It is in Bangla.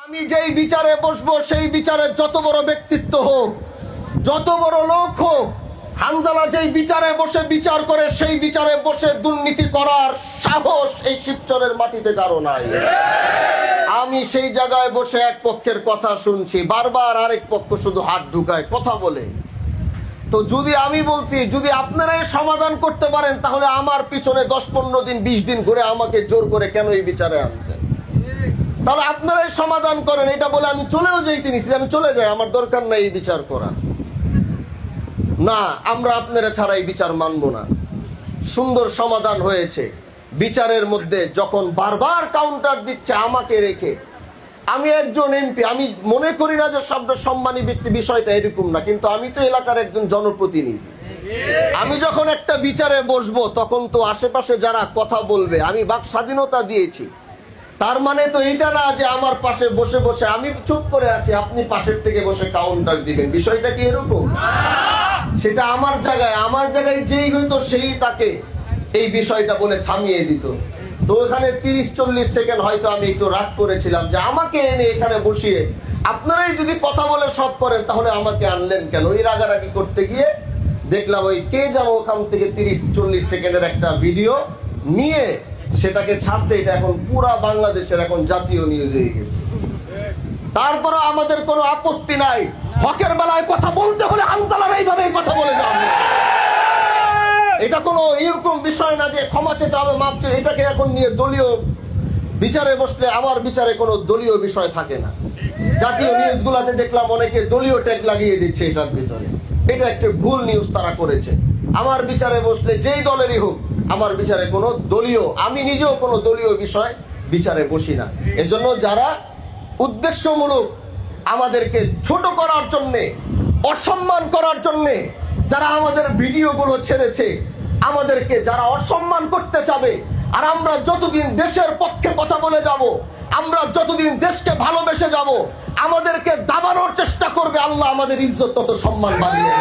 আমি যেই বিচারে বসবো সেই বিচারে যত বড় ব্যক্তিত্ব হোক, যত বড় লোক হোক, হানজালা যেই বিচারে বসে বিচার করে সেই বিচারে বসে দুর্নীতি করার সাহস এই শিবচরের মাটিতে কারো নাই। আমি সেই জায়গায় বসে এক পক্ষের কথা শুনছি, বারবার আরেক পক্ষ শুধু হাত ঢুকায় কথা বলে। তো যদি আমি বলছি যদি আপনারাই সমাধান করতে পারেন তাহলে আমার পিছনে 10-15 দিন 20 দিন ঘুরে আমাকে জোর করে কেন এই বিচারে আনছেন? তাহলে আপনারাই সমাধান করেন। এটা বলে আমি চলেও যাইতে নিছি, আমি চলে যাই, আমার দরকার নাই এই বিচার করা। না, আমরা আপনারা ছাড়া এই বিচার মানব না। সুন্দর সমাধান হয়েছে বিচারের মধ্যে। যখন বারবার কাউন্টার দিচ্ছে আমাকে রেখে, আমি একজন এমপি, আমি মনে করি না যে সব সম্মানী ব্যক্তি, বিষয়টা এরকম না, কিন্তু আমি তো এলাকার একজন জনপ্রতিনিধি। আমি যখন একটা বিচারে বসবো তখন তো আশেপাশে যারা কথা বলবে, আমি বাক স্বাধীনতা দিয়েছি, তার মানে তো এটা না যে আমার পাশে বসে বসে আমি চুপ করে আছি, আপনি পাশের থেকে বসে কাউন্টার দিবেন। বিষয়টা কি এরকম? সেটা আমার জায়গায় যেই হইতো সেই তাকে এই বিষয়টা বলে থামিয়ে দিত। তো ওখানে 30-40 সেকেন্ড হয়তো আমি একটু রাগ করেছিলাম যে আমাকে এনে এখানে বসিয়ে আপনারাই যদি কথা বলে সব করেন তাহলে আমাকে আনলেন কেন? এই রাগারাগি করতে গিয়ে দেখলাম ওই কে যেন ওখান থেকে 30-40 সেকেন্ডের একটা ভিডিও নিয়ে সেটাকে ছাড়ছে। এটা এখন পুরা বাংলাদেশের এখন জাতীয় নিউজ হয়ে গেছে। তারপরে আমাদের কোনো আপত্তি নাই, হকের বেলায় কথা বলতে হলে হানজালার এইভাবে কথা বলে যাও। এটা কোনো এরকম বিষয় না যে ক্ষমা চেতে হবে, মাপ চেয়ে। এটাকে এখন নিয়ে দলীয় বিচারে বসলে আমার বিচারে কোনো দলীয় বিষয় থাকে না। জাতীয় নিউজগুলোতে দেখলাম অনেকে দলীয় ট্যাগ লাগিয়ে দিচ্ছে এটার ভিতরে। এটা একটা ভুল নিউজ তারা করেছে। আমার বিচারে বসলে যেই দলেরই হোক, আমার বিচারে কোনো দলীয়, আমি নিজেও কোনো দলীয় বিষয় বিচারে বসি না। এজন্য যারা উদ্দেশ্যমূলক আমাদেরকে ছোট করার জন্যে, অসম্মান করার জন্যে যারা আমাদের ভিডিওগুলো ছেড়েছে, আমাদেরকে যারা অসম্মান করতে চাবে, আর আমরা যতদিন দেশের পক্ষে কথা বলে যাব, আমরা যতদিন দেশকে ভালোবেসে যাব, আমাদেরকে দাবানোর চেষ্টা করবে, আল্লাহ আমাদের ইজ্জত তত সম্মান বাড়িয়ে